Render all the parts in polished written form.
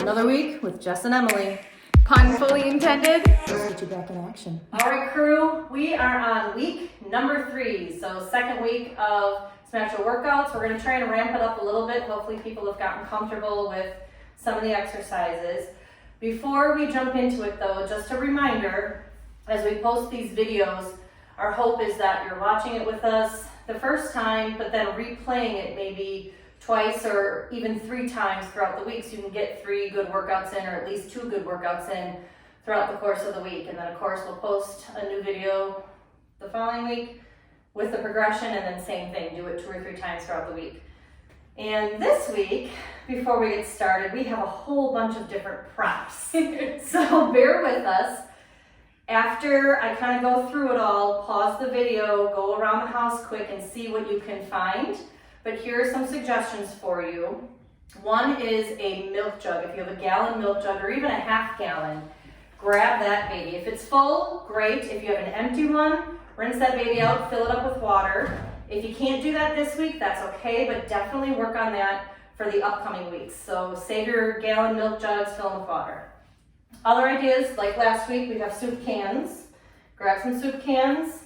Another week with Jess and Emily. Pun fully intended. Let's get you back in action. All right, crew, we are on week number 3. So second week of some actual workouts. We're gonna try and ramp it up a little bit. Hopefully people have gotten comfortable with some of the exercises. Before we jump into it though, just a reminder, as we post these videos, our hope is that you're watching it with us the first time, but then replaying it maybe twice or even 3 times throughout the week so you can get 3 good workouts in, or at least 2 good workouts in throughout the course of the week. And then of course we'll post a new video the following week with the progression, and then same thing, do it 2 or 3 times throughout the week. And this week, before we get started, we have a whole bunch of different props. So bear with us. After I kind of go through it all, pause the video, go around the house quick and see what you can find. But here are some suggestions for you. One is a milk jug. If you have a gallon milk jug or even a half gallon, grab that baby. If it's full, great. If you have an empty one, rinse that baby out, fill it up with water. If you can't do that this week, that's okay, but definitely work on that for the upcoming weeks. So save your gallon milk jugs, fill them with water. Other ideas, like last week, we have soup cans. Grab some soup cans.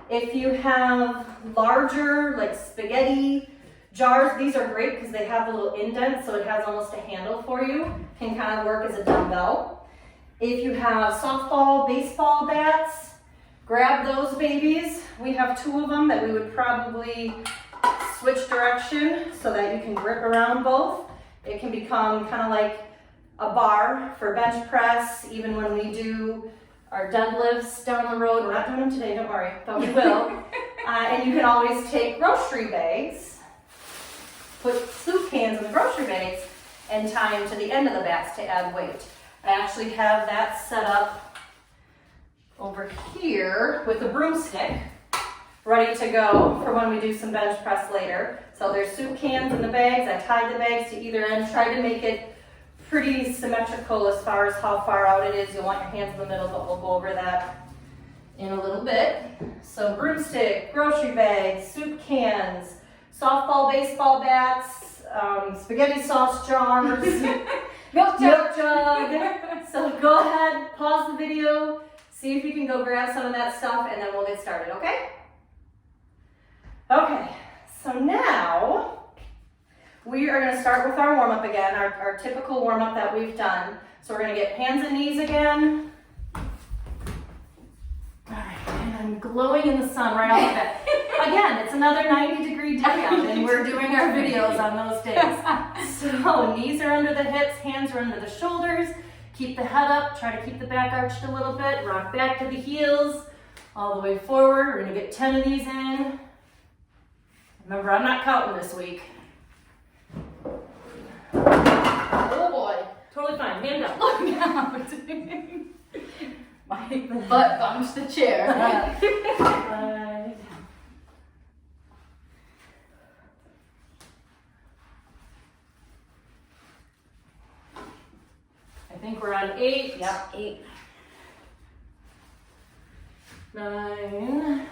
If you have larger, like spaghetti jars, these are great because they have a little indent, so it has almost a handle for you. Can kind of work as a dumbbell. If you have softball, baseball bats, grab those babies. We have 2 of them that we would probably switch direction so that you can grip around both. It can become kind of like a bar for bench press, even when we do our deadlifts down the road. We're not doing them today, don't worry, but we will. And you can always take grocery bags, put soup cans in the grocery bags, and tie them to the end of the bats to add weight. I actually have that set up over here with a broomstick, ready to go for when we do some bench press later. So there's soup cans in the bags. I tied the bags to either end, try to make it pretty symmetrical as far as how far out it is. You'll want your hands in the middle, but we'll go over that in a little bit. So broomstick, grocery bags, soup cans, softball, baseball bats, spaghetti sauce jars, milk jug. So go ahead, pause the video, see if you can go grab some of that stuff, and then we'll get started, okay? Okay, so now we are going to start with our warm-up again, our typical warm-up that we've done. So we're going to get hands and knees again. All right, and I'm glowing in the sun right off the bat. Again, it's another 90-degree day out, and we're doing our videos on those days. So knees are under the hips, hands are under the shoulders. Keep the head up, try to keep the back arched a little bit. Rock back to the heels, all the way forward. We're going to get 10 of these in. Remember, I'm not counting this week. Oh boy, totally fine, hand up. Look out. My butt bumps the chair. I think we're on 8. Yep, 8. 9.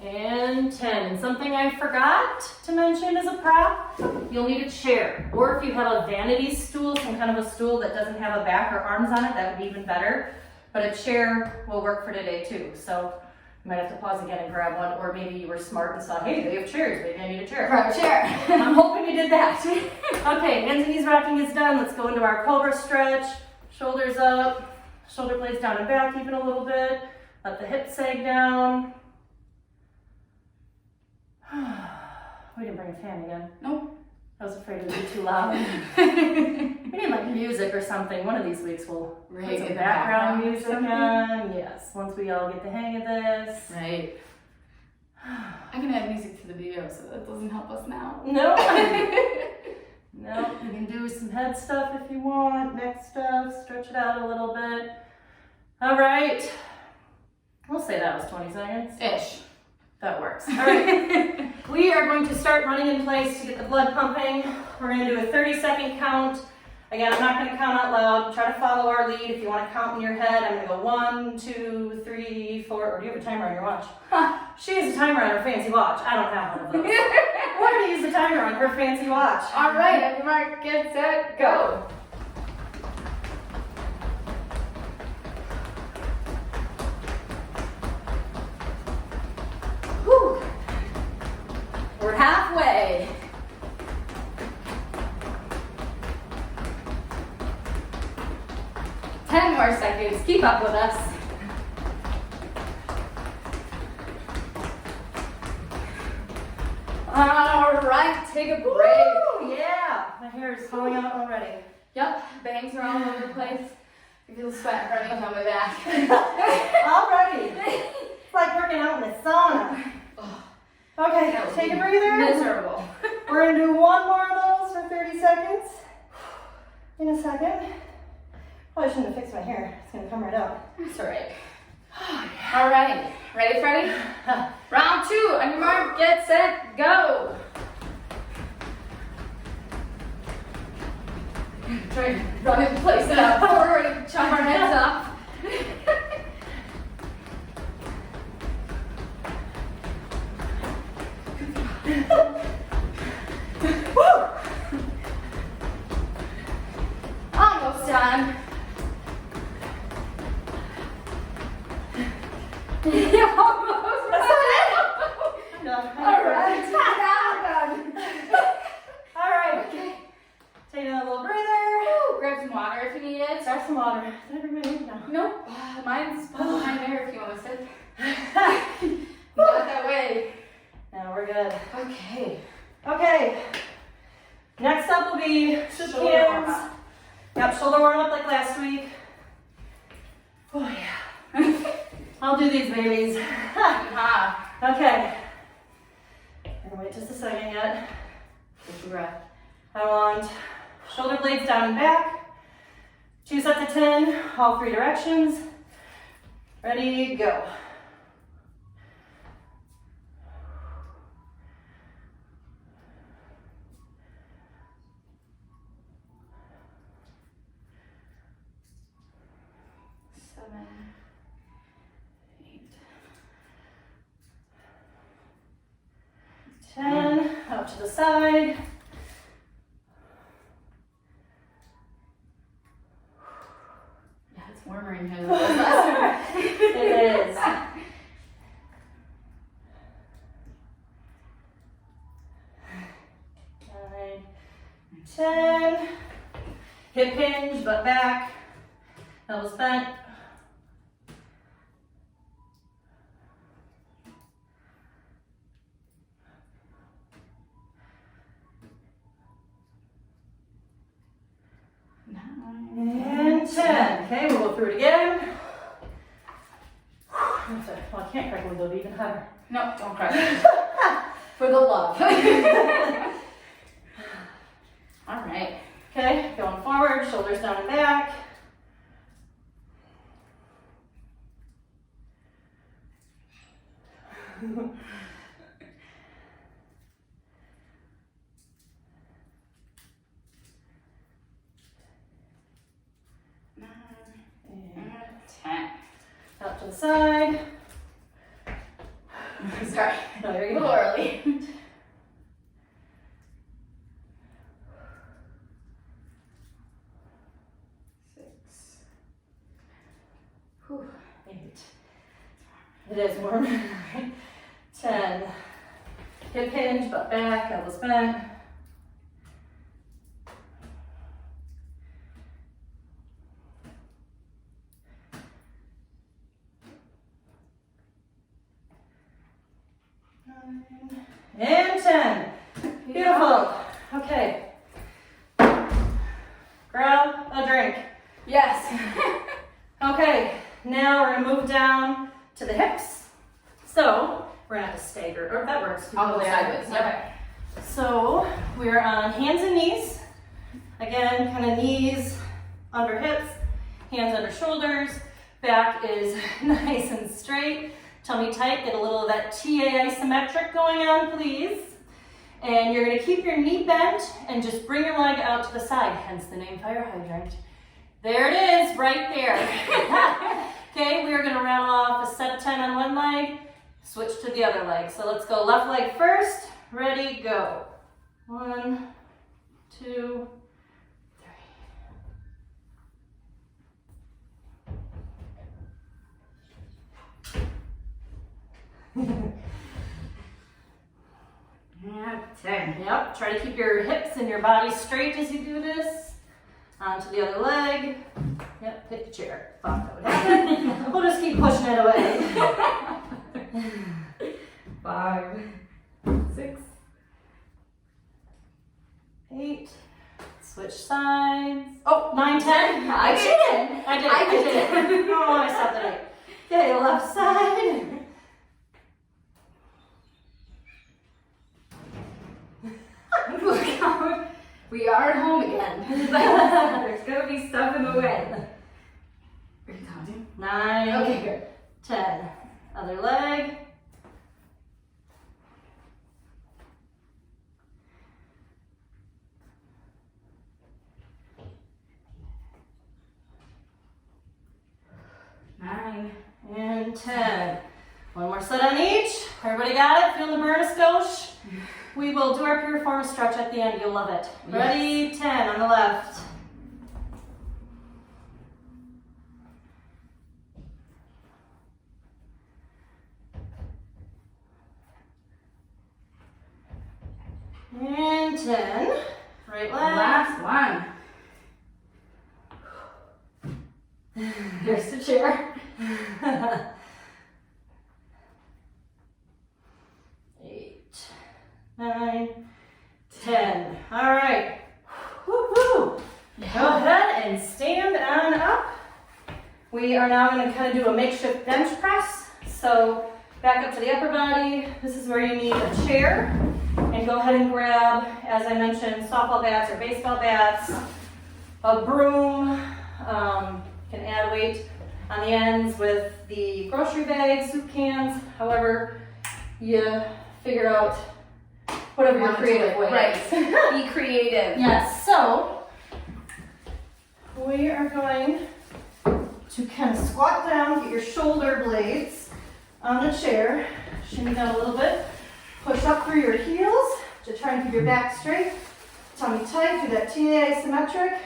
And 10. And something I forgot to mention as a prop, you'll need a chair. Or if you have a vanity stool, some kind of a stool that doesn't have a back or arms on it, that would be even better. But a chair will work for today too. So you might have to pause again and grab one, or maybe you were smart and thought, hey, they have chairs, maybe I need a chair. Grab a chair. I'm hoping you did that. Okay, hands and knees rocking is done. Let's go into our cobra stretch. Shoulders up, shoulder blades down and back even a little bit. Let the hips sag down. We didn't bring a fan again. Nope. I was afraid it would be too loud. We need like music or something. One of these weeks we'll put some background music on. Yes, once we all get the hang of this. Right. I can add music to the video, so that doesn't help us now. No. No, you can do some head stuff if you want, neck stuff, stretch it out a little bit. All right. We'll say that was 20 seconds. Ish. That works. All right. We are going to start running in place to get the blood pumping. We're going to do a 30-second count. Again, I'm not going to count out loud. Try to follow our lead. If you want to count in your head, I'm going to go 1, 2, 3, 4. Or do you have a timer on your watch? She has a timer on her fancy watch. I don't have one of those. We're going to use the timer on her fancy watch. All right, mark, get set, go. halfway. Ten more seconds. Keep up with us. All right, take a break. Woo, yeah, my hair is falling out already. Yep, bangs are all over the place. I feel sweat running down my back. Alrighty. It's like working out in the sauna. Okay, That would take a be breather. Miserable. We're gonna do one more of those for 30 seconds. In a second. Probably shouldn't have fixed my hair. It's gonna come right out. That's all right. All right, ready, Freddie? Round 2, on your mark, get set, go. Try to run in place it up forward, chop our heads up. Woo! Almost done. Yeah, almost. That's not it. No, All right, now done. All right. Okay. Take another little breather. Woo, grab some water if you need it. Grab some water. Did I bring my name? No. Nope, mine's behind there if you want to sit. Not that way. No, we're good. Okay. Okay. Next up will be shook Shoulder hands. warm up. Yep, shoulder warm up like last week. Oh yeah. I'll do these babies. Okay. I'm gonna wait just a second yet. Take a breath. I want shoulder blades down and back. 2 sets of 10, all 3 directions. Ready, go. Seven, 8. 10, up to the side. Yeah, it's warmer in here than it was last time. It is. 9, 10. Hip hinge, butt back. Elbows bent. And 10. Okay, we'll go through it again. Well, I can't crack a window, it'll be even hotter. No, don't cry. For the love. All right. Okay, going forward, shoulders down and back. And 10. Up to the side. Sorry. No, you're A good. little early. Six. Whew. 8. It is warm. 10. Hip hinge, butt back, elbows bent. 9. And 10. Beautiful. Okay. Grab a drink. Yes. Okay, now we're gonna move down to the hips. So we're gonna have to stagger, or if that works. All the way sideways. Okay. So we're on hands and knees. Again, kind of knees under hips, hands under shoulders. Back is nice and straight. Tummy tight. Get a little of that TA isometric going on, please. And you're gonna keep your knee bent and just bring your leg out to the side, hence the name fire hydrant. There it is, right there. Okay, we are gonna rattle off a set of 10 on one leg, switch to the other leg. So let's go left leg first. Ready, go. 1, 2, 3. And up. Try to keep your hips and your body straight as you do this. Onto the other leg. Yep, hit the chair. Thought that would happen. We'll just keep pushing it away. 5, 6, 8. Switch sides. Oh, 9, 10. I cheated. I did. Oh, I stopped at 8. Okay, left side. Look how we are at home again. There's gonna be stuff in the way. Are you counting? 9. Okay, good. 10. Other leg. And 10. One more set on each. Everybody got it? Feel the burn, skosh? We will do our piriform stretch at the end. You'll love it. Ready? 10 on the left. And 10. Right leg. Last one. There's the chair. 8, 9, 10. All right. Woo-hoo. Go ahead and stand on up. We are now going to kind of do a makeshift bench press. So back up to the upper body. This is where you need a chair. And go ahead and grab, as I mentioned, softball bats or baseball bats, a broom. You can add weight on the ends with the grocery bags, soup cans, however you figure out whatever your creative way Right. is. Be creative. Yes, so we are going to kind of squat down, get your shoulder blades on the chair, shimmy down a little bit, push up through your heels to try and keep your back straight, tummy tight, do that TA isometric,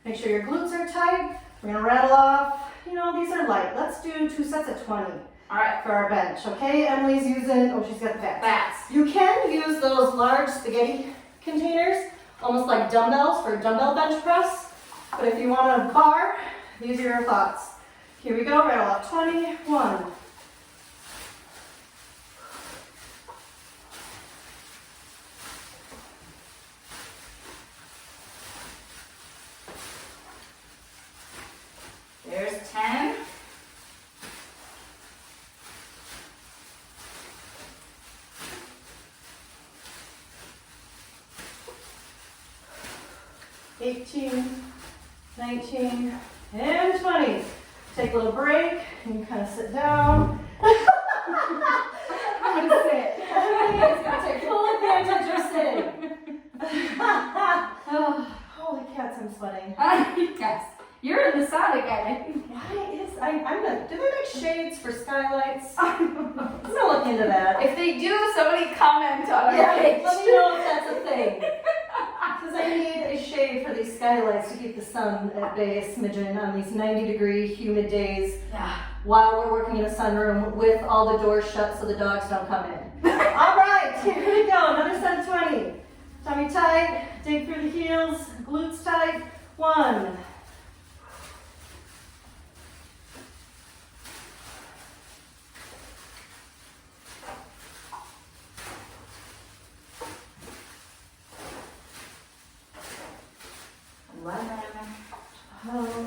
make sure your glutes are tight. We're gonna rattle off, these are light. Let's do 2 sets of 20. All right. For our bench, okay? Emily's using, she's got the bats. Bats. You can use those large spaghetti containers, almost like dumbbells for a dumbbell bench press. But if you want a bar, these are your thoughts. Here we go, rattle off 20, 1. There's 10. $18, $19, and 20. Take a little break, and you kind of sit down. I'm gonna sit. It's gonna take full advantage of sitting. Oh, holy cats, I'm sweating. Yes. You're in the sun again. I'm gonna, do they make shades for skylights? I'm gonna look into that. If they do, somebody comment on our Yeah, page. let me know if that's a thing. Because I need a shade for these skylights to keep the sun at bay a smidgen on these 90-degree humid days Yeah. while we're working in a sunroom with all the doors shut so the dogs don't come in. All right, here we go. Another set of 20. Tummy tight, dig through the heels, glutes tight. 1. 12.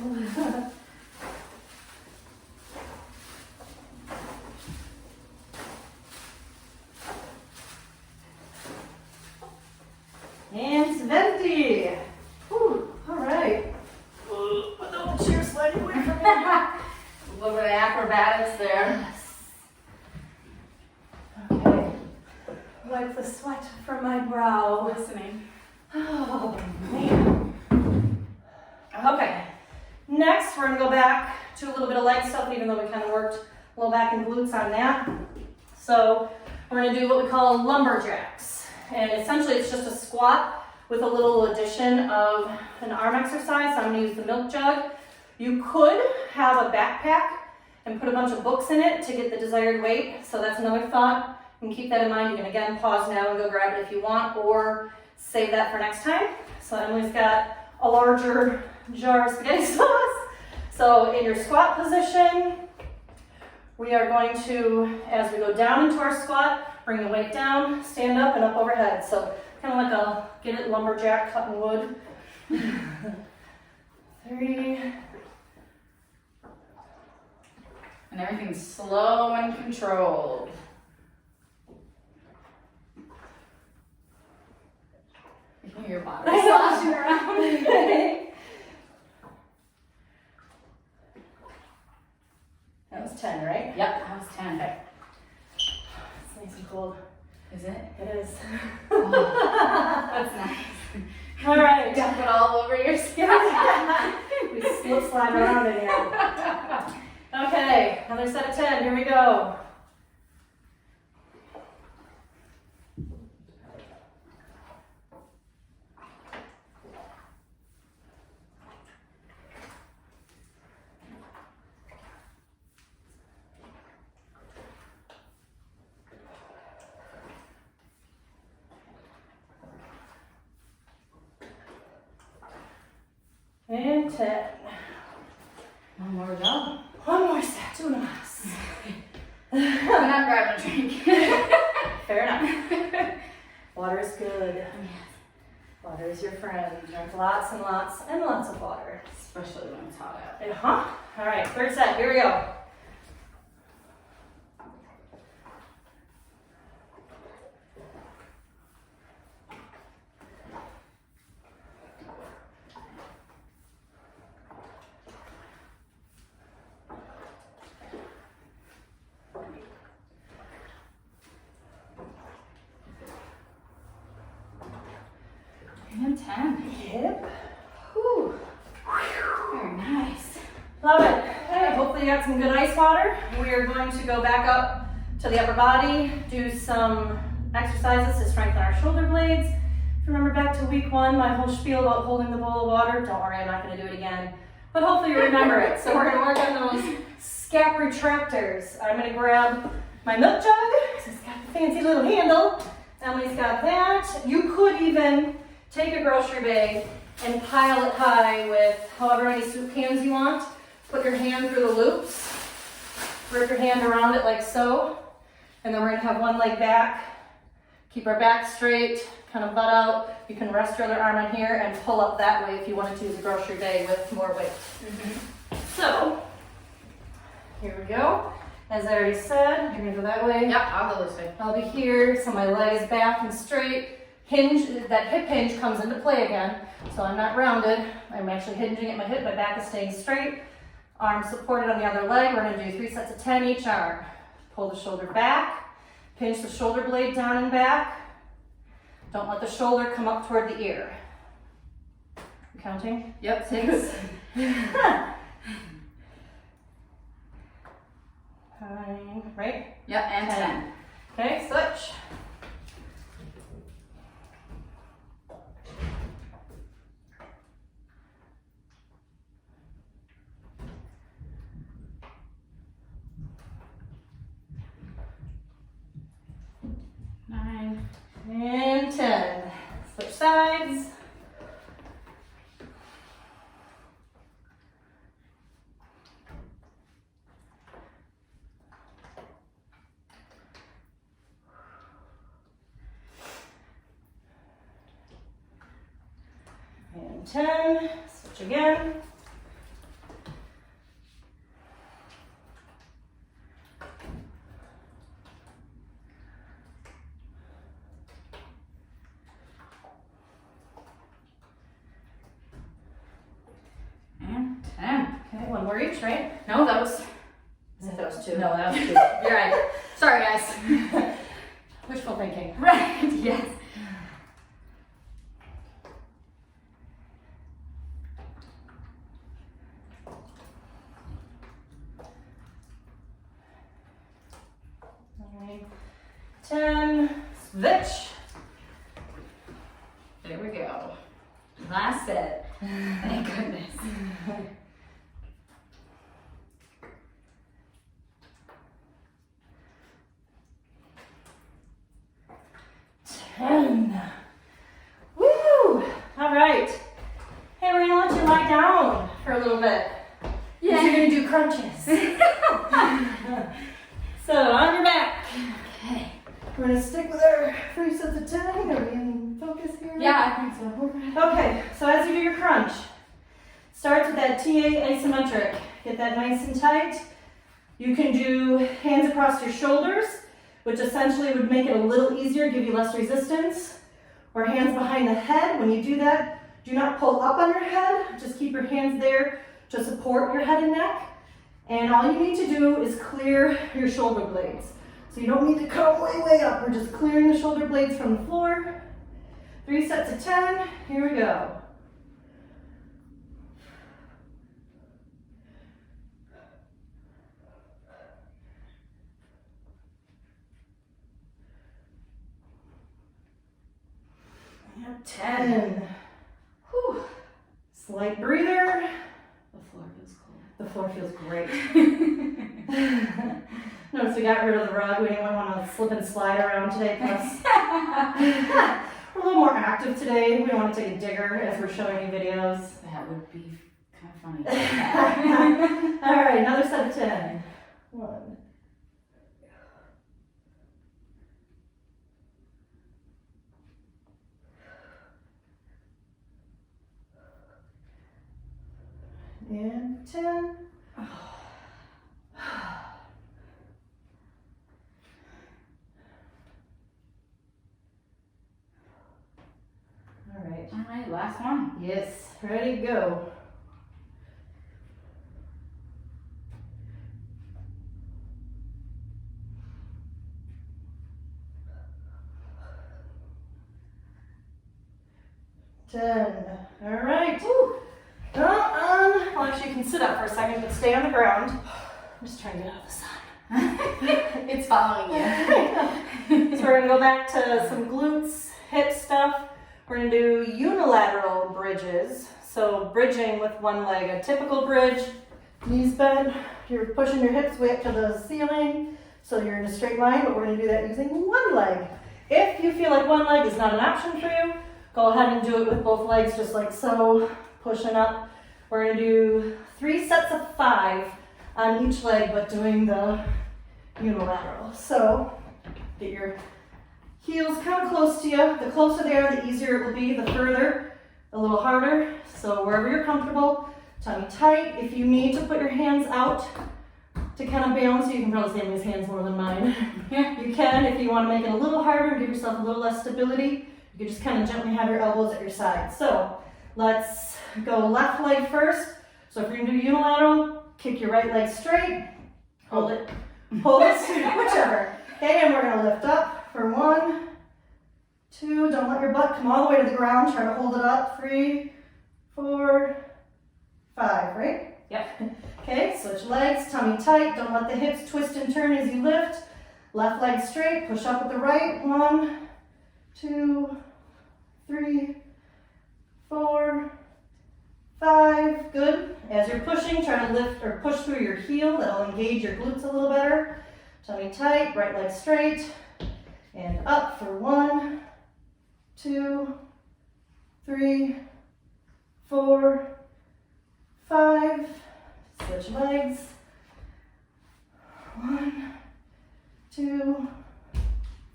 And 20. Whew, all right. Without the chair sliding away from me. A little bit of acrobatics there. Okay. Wipe the sweat from my brow. Listening. Oh, man. Okay. Next, we're going to go back to a little bit of leg stuff, even though we kind of worked a little back and glutes on that. So we're going to do what we call lumberjacks. And essentially, it's just a squat with a little addition of an arm exercise. So I'm going to use the milk jug. You could have a backpack and put a bunch of books in it to get the desired weight. So that's another thought. You can keep that in mind. You can again pause now and go grab it if you want, or save that for next time. So Emily's got a larger jar of spaghetti sauce. So in your squat position, we are going to, as we go down into our squat, bring the weight down, stand up and up overhead. So kind of like a, get it, lumberjack cutting wood. 3. And everything's slow and controlled. You can hear your body sloshing around. That was 10, right? Yep, that was 10. Okay. It's nice and cold. Is it? It is. Oh, that's nice. All right. Dump it all over your skin. We slip slide around in here. Okay, another set of 10. Here we go. And 10. One more go. One more set. 2 más. I'm not grabbing a drink. Fair enough. Water is good. Water is your friend. Drink lots and lots and lots of water. Especially when it's hot out. Uh-huh. All right, third set. Here we go. And 10. Yep. Whew. Very nice. Love it. Okay, hopefully you got some good ice water. We are going to go back up to the upper body, do some exercises to strengthen our shoulder blades. If you remember back to week 1, my whole spiel about holding the bowl of water, don't worry, I'm not going to do it again. But hopefully you remember it. So we're going to work on those scap retractors. I'm going to grab my milk jug. It's got the fancy little handle. Emily's got that. You could even take a grocery bag and pile it high with however many soup cans you want. Put your hand through the loops, wrap your hand around it like so, and then we're gonna have one leg back. Keep our back straight, kind of butt out. You can rest your other arm on here and pull up that way if you wanted to use a grocery bag with more weight. So, here we go. As I already said, you're gonna go that way. Yep, I'll go this way. I'll be here, so my leg is back and straight. Hinge, that hip hinge comes into play again. So I'm not rounded, I'm actually hinging at my hip, my back is staying straight. Arm supported on the other leg. We're gonna do 3 sets of 10 each arm. Pull the shoulder back, pinch the shoulder blade down and back. Don't let the shoulder come up toward the ear. You counting? Yep, 6. 9, right? Yep, and 10. Okay, switch. And 10. Switch sides. And 10. Switch again. And 10. Okay, one more each, right? No, that was. I think that was 2. No, that was 2. You're right. Sorry, guys. Wishful thinking. Right, yes. Nine, 10. Switch. There we go. Last set. Thank goodness. 10. Hey, we're gonna let you lie down for a little bit. Yeah. You're gonna do crunches. So on your back. Okay. We're gonna stick with our 3 sets of 10. Are we in focus here? Yeah, I think so. Okay, so as you do your crunch, start with that TA isometric. Get that nice and tight. You can do hands across your shoulders, which essentially would make it a little easier, give you less resistance. Or hands behind the head. When you do that, do not pull up on your head. Just keep your hands there to support your head and neck. And all you need to do is clear your shoulder blades. So you don't need to come way up. We're just clearing the shoulder blades from the floor. 3 sets of 10. Here we go. And 10. Whew. Slight breather. The floor feels cold. The floor feels great. Notice we got rid of the rug. We didn't want to slip and slide around today. Plus, we're a little more active today. We don't want to take a digger as we're showing you videos. That would be kind of funny. All right, another set of 10. 1. And 10. All right, last one. Yes, ready, go. Ten. All right. Woo. Well, actually, you can sit up for a second, but stay on the ground. I'm just trying to get out of the sun. It's following you. So we're gonna go back to some glutes, hip stuff. We're gonna do unilateral bridges. So bridging with one leg, a typical bridge, knees bent, you're pushing your hips way up to the ceiling, so you're in a straight line, but we're gonna do that using one leg. If you feel like one leg is not an option for you, go ahead and do it with both legs, just like so, pushing up. We're gonna do 3 sets of 5 on each leg, but doing the unilateral. So get your heels kind of close to you. The closer they are, the easier it will be. The further, a little harder. So wherever you're comfortable, tummy tight. If you need to put your hands out to kind of balance, you can probably see these hands more than mine. You can, if you want to make it a little harder and give yourself a little less stability, you can just kind of gently have your elbows at your sides. So let's go left leg first. So if you're going to do unilateral, kick your right leg straight, hold it, whichever. Okay, and we're going to lift up for 1, 2, don't let your butt come all the way to the ground, try to hold it up, 3, 4, 5, right? Yep. Okay, switch legs, tummy tight, don't let the hips twist and turn as you lift. Left leg straight, push up with the right, 1, 2, 3, 4, 5, good. As you're pushing, try to lift or push through your heel, that'll engage your glutes a little better. Tummy tight, right leg straight, and up for 1, 2, 3, 4, 5. Switch legs. 1, 2,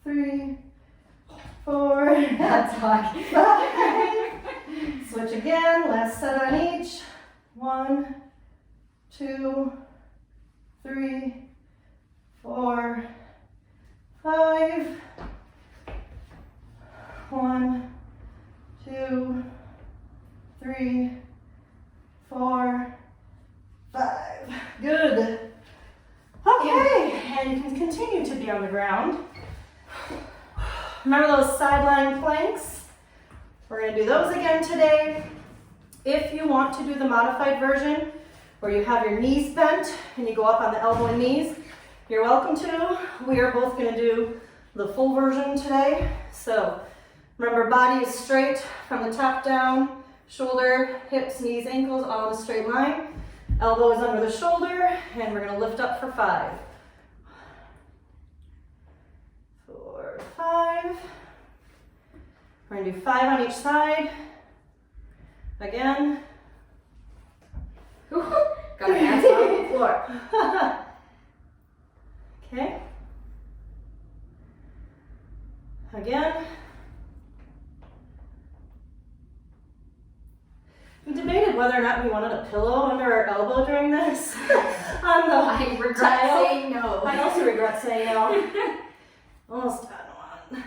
3, 4. That's hot. 5. Switch again. Last set on each. 1, 2, 3, 4, 5. 1, 2, 3, 4, 5. Good. Okay, and you can continue to be on the ground. Remember those sideline planks? We're going to do those again today. If you want to do the modified version, where you have your knees bent and you go up on the elbow and knees, you're welcome to. We are both going to do the full version today. So remember, body is straight from the top down, shoulder, hips, knees, ankles, all in a straight line. Elbow is under the shoulder, and we're going to lift up for 5. 4, 5. We're going to do 5 on each side. Again. Got my hands on the floor. Okay. Again. We debated whether or not we wanted a pillow under our elbow during this. I regret tile. saying no. I also regret saying no. Almost done.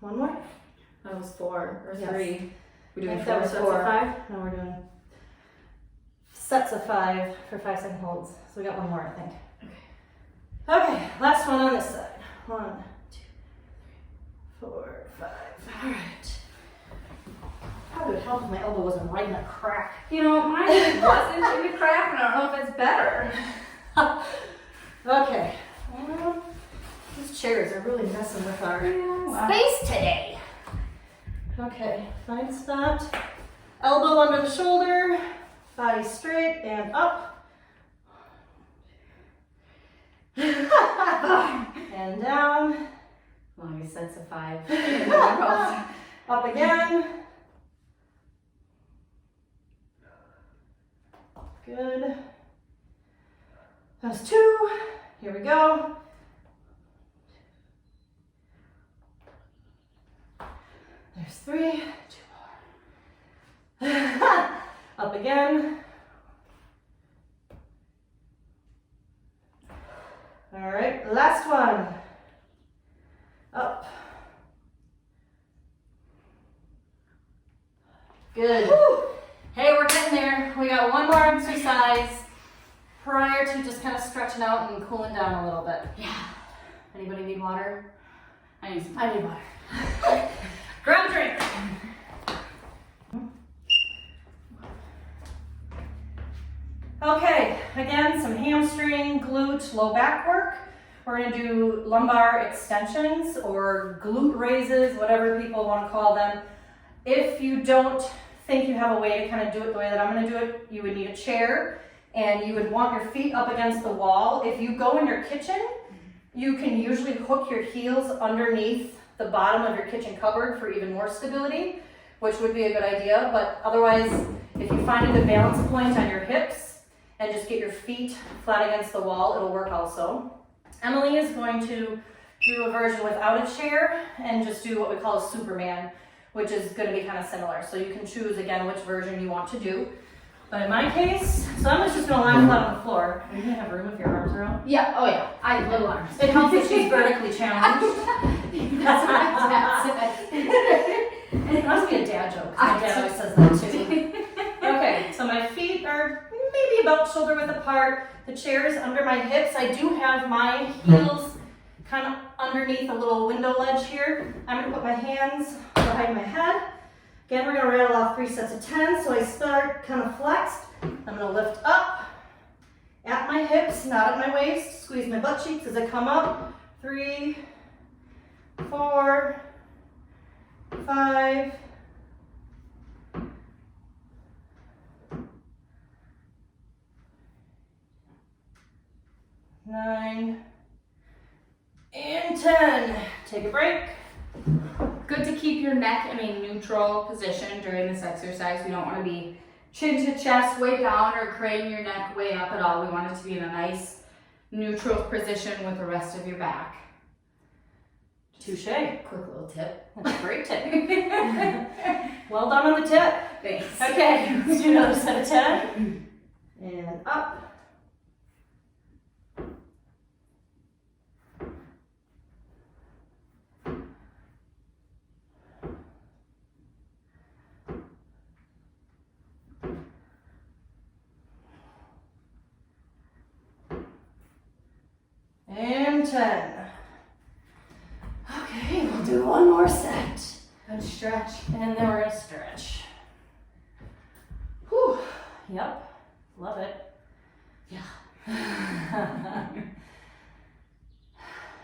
One more? That was 4 or Yes. 3. We're doing I think 4 that was sets 4. of 5? No, we're doing sets of 5 for 5-second holds. So we got one more, I think. Okay, last one on this side. 1, 2, 3, 4, 5. All right. Probably would help if my elbow wasn't right in a crack. You know, mine wasn't in the crack, and I don't know if it's better. Okay. These chairs are really messing with our Space today. Okay, find spot. Elbow under the shoulder, body straight and up. And down. Longest sets of 5. Up again. Good. That's 2. Here we go. There's 3. 2 more. Up again. All right, last one. Up. Good. Whew. Hey, we're getting there. We got one more exercise prior to just kind of stretching out and cooling down a little bit. Yeah. Anybody need water? I need some. I need water. Grab a drink. Okay, again, some hamstring, glute, low back work. We're gonna do lumbar extensions or glute raises, whatever people want to call them. If you don't think you have a way to kind of do it the way that I'm gonna do it, you would need a chair and you would want your feet up against the wall. If you go in your kitchen, you can usually hook your heels underneath the bottom of your kitchen cupboard for even more stability, which would be a good idea. But otherwise, if you find a good balance point on your hips and just get your feet flat against the wall, it'll work also. Emily is going to do a version without a chair and just do what we call a Superman, which is going to be kind of similar. So you can choose again which version you want to do. But in my case, so I'm just going to lie flat on the floor. Are you going to have room if your arms are out? Yeah, oh yeah. I have little arms. It helps if she's vertically challenged. That's what my dad said. It must be a dad joke. My dad always says that too. Okay, so my feet are maybe about shoulder width apart. The chair is under my hips. I do have my heels kind of underneath a little window ledge here. I'm going to put my hands behind my head. Again, we're going to rattle off 3 sets of 10. So I start kind of flexed. I'm going to lift up at my hips, not at my waist. Squeeze my butt cheeks as I come up. 3, 4, 5, 9, and 10. Take a break. Good to keep your neck in a neutral position during this exercise. We don't want to be chin to chest way down or craning your neck way up at all. We want it to be in a nice neutral position with the rest of your back. Touche. Quick little tip. That's a great tip. Well done on the tip. Thanks. Okay, let's do another set of 10. And up. And 10. Okay, we'll do one more set. Good stretch. And then we're gonna stretch. Whew. Yep. Love it. Yeah.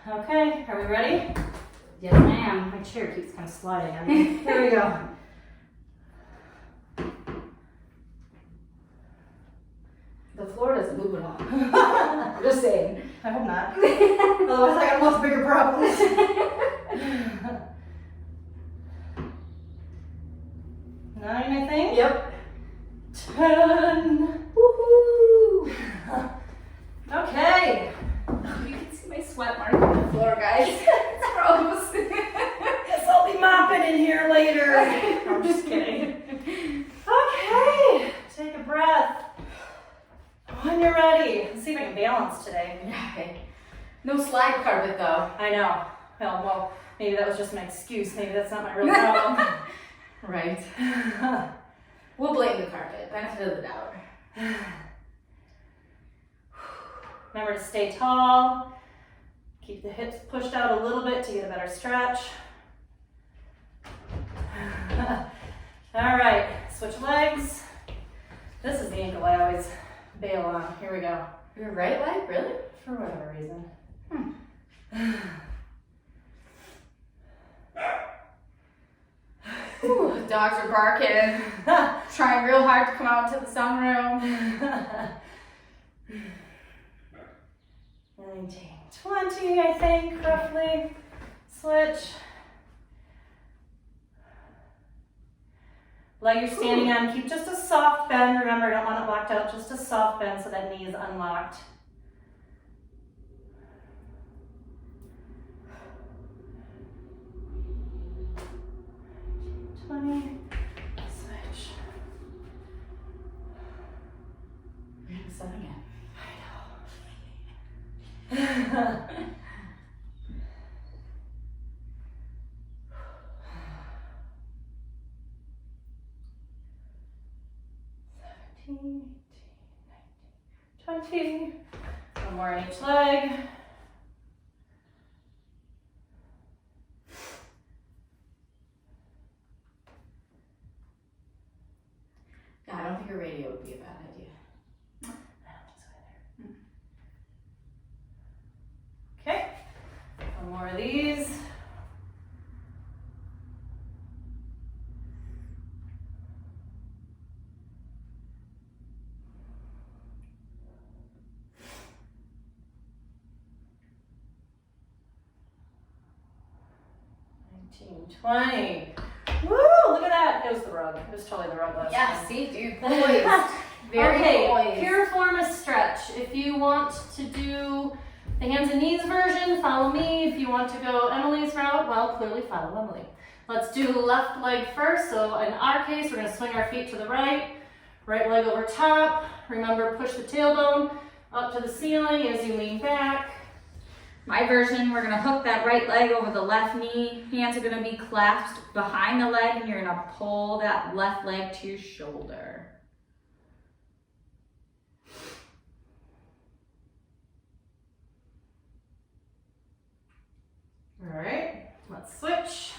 Okay, are we ready? Yes, ma'am. My chair keeps kind of sliding on me. Here we go. The floor doesn't move at all. Just saying. I hope not. Otherwise I got much bigger problems. 9, I think. Yep. 10. Woohoo! Okay. You can see my sweat mark on the floor, guys. It's gross. Guess I'll be mopping in here later. I'm just kidding. Okay. Take a breath. When you're ready. Let's see if I can balance today. Okay. No slide carpet though. I know. Well, maybe that was just an excuse. Maybe that's not my real problem. Right. We'll blame the carpet. Benefit of the doubt. Remember to stay tall. Keep the hips pushed out a little bit to get a better stretch. All right, switch legs. This is the ankle I always bail on. Here we go. Your right leg, really? For whatever reason. Ooh, dogs are barking. Trying real hard to come out to the sunroom. 19, 20, I think, roughly. Switch. Leg you're standing on, keep just a soft bend. Remember, I don't want it locked out, just a soft bend so that knee is unlocked. Switch. You're in the sun again. I know. 17, 18, 19, 20. One more on each leg. Yeah, I don't think a radio would be a bad idea. I don't think so either. Okay, one more of these. Team 20. Woo! Look at that. It was the rug. It was totally the rug last Yeah, time. see, dude, poised. Very Okay, poised. piriformis stretch. If you want to do the hands and knees version, follow me. If you want to go Emily's route, well, clearly follow Emily. Let's do left leg first. So in our case, we're going to swing our feet to the right. Right leg over top. Remember, push the tailbone up to the ceiling as you lean back. My version, we're gonna hook that right leg over the left knee. Hands are gonna be clasped behind the leg and you're gonna pull that left leg to your shoulder. All right, let's switch.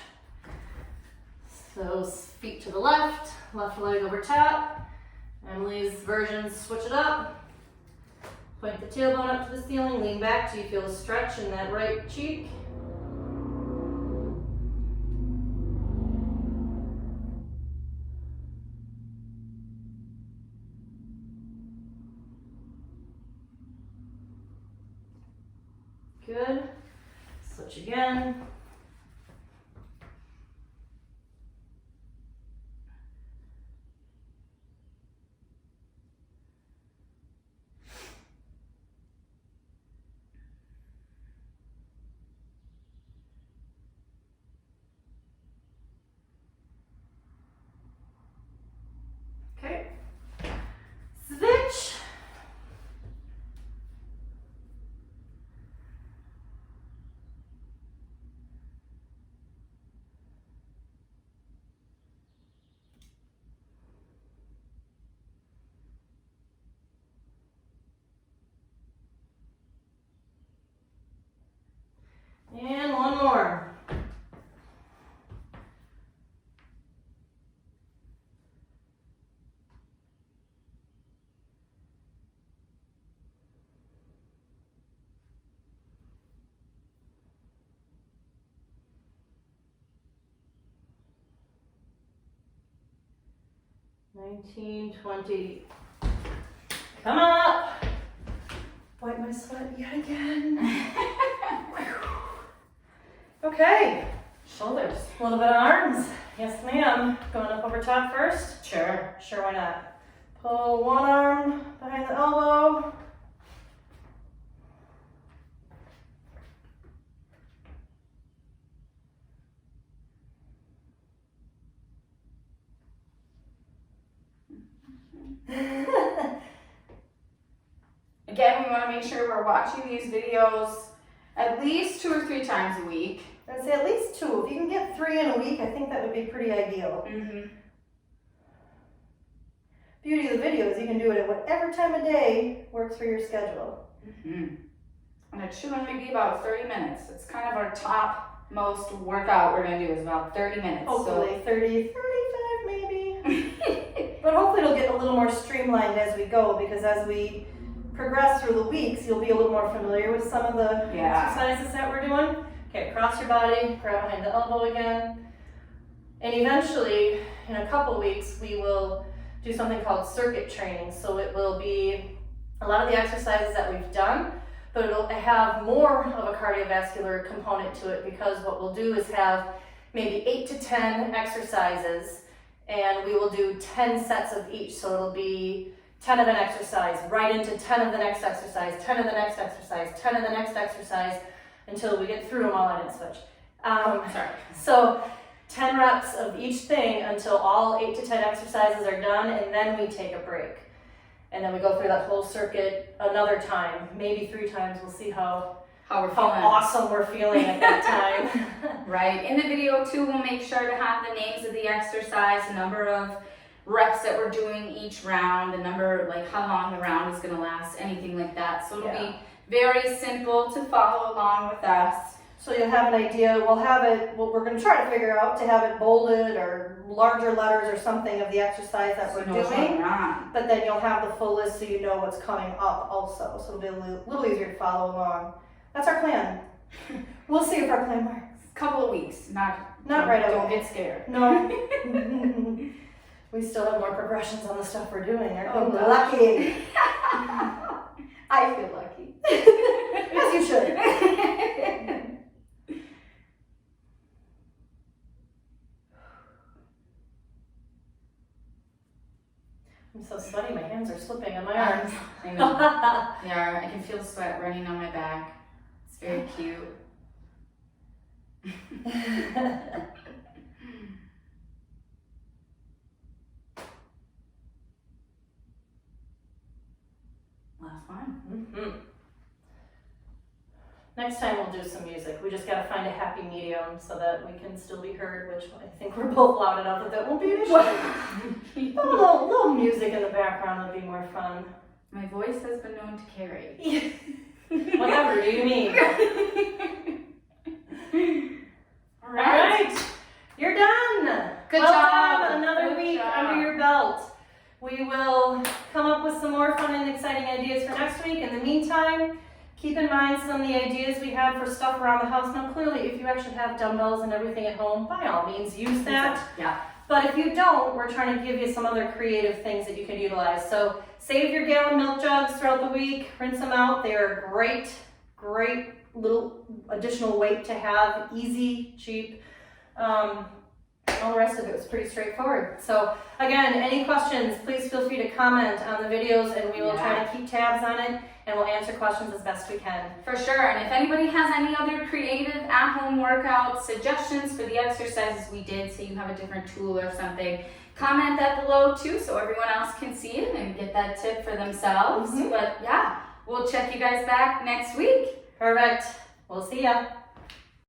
So feet to the left, left leg over top. Emily's version, switch it up. Point the tailbone up to the ceiling, lean back till you feel a stretch in that right cheek. Good. Switch again. Okay. Switch. And one more. $19, $20. Come on up. Wipe my sweat yet again. Okay. Shoulders. A little bit of arms. Yes, ma'am. Going up over top first? Sure. Sure, why not? Pull one arm behind the elbow. Again, we want to make sure we're watching these videos at least 2 or 3 times a week. I'd say at least 2. If you can get 3 in a week, I think that would be pretty ideal. Beauty of the video is you can do it at whatever time of day works for your schedule. And it should only be about 30 minutes. It's kind of our top most workout we're going to do is about 30 minutes. Hopefully 30, 35 maybe. But hopefully it'll get a little more streamlined as we go, because as we progress through the weeks, you'll be a little more familiar with some of the exercises that we're doing. Okay, cross your body, grab behind the elbow again. And eventually, in a couple weeks, we will do something called circuit training. So it will be a lot of the exercises that we've done, but it'll have more of a cardiovascular component to it, because what we'll do is have maybe 8 to 10 exercises, and we will do 10 sets of each. So it'll be 10 of an exercise, right into 10 of the next exercise, 10 of the next exercise, 10 of the next exercise, until we get through them all. I didn't switch. So 10 reps of each thing until all 8 to 10 exercises are done, and then we take a break. And then we go through that whole circuit another time, maybe 3 times. We'll see how awesome we're feeling at that time. Right. In the video too, we'll make sure to have the names of the exercise, the number of reps that we're doing each round, the number, like how long the round is going to last, anything like that. So it'll be very simple to follow along with us. So you'll have an idea. We'll have it, what we're going to try to figure out, to have it bolded or larger letters or something of the exercise that we're doing. But then you'll have the full list so you know what's coming up also. So it'll be a little easier to follow along. That's our plan. We'll see if our plan works. Couple of weeks, not right away. Don't get scared. No. We still have more progressions on the stuff we're doing. Aren't we? Lucky. Lucky. I feel lucky. As you should. I'm so sweaty, my hands are slipping on my arms. I know. They are. I can feel the sweat running on my back. It's very cute. Last one. Next time we'll do some music. We just gotta find a happy medium so that we can still be heard, which I think we're both loud enough that won't be an issue. A little music in the background would be more fun. My voice has been known to carry. Whatever you mean. All right. You're done. Good well job. Done. Another Good week job. under your belt. We will come up with some more fun and exciting ideas for next week. In the meantime, keep in mind some of the ideas we have for stuff around the house. Now, clearly, if you actually have dumbbells and everything at home, by all means, use that. Yeah. But if you don't, we're trying to give you some other creative things that you can utilize. So save your gallon milk jugs throughout the week, rinse them out. They are great little additional weight to have, easy, cheap. All the rest of it was pretty straightforward. So again, any questions, please feel free to comment on the videos, and we will try to keep tabs on it, and we'll answer questions as best we can. For sure. And if anybody has any other creative at-home workout suggestions for the exercises we did, so you have a different tool or something, comment that below too, so everyone else can see it and get that tip for themselves. But yeah, we'll check you guys back next week. Perfect. We'll see ya.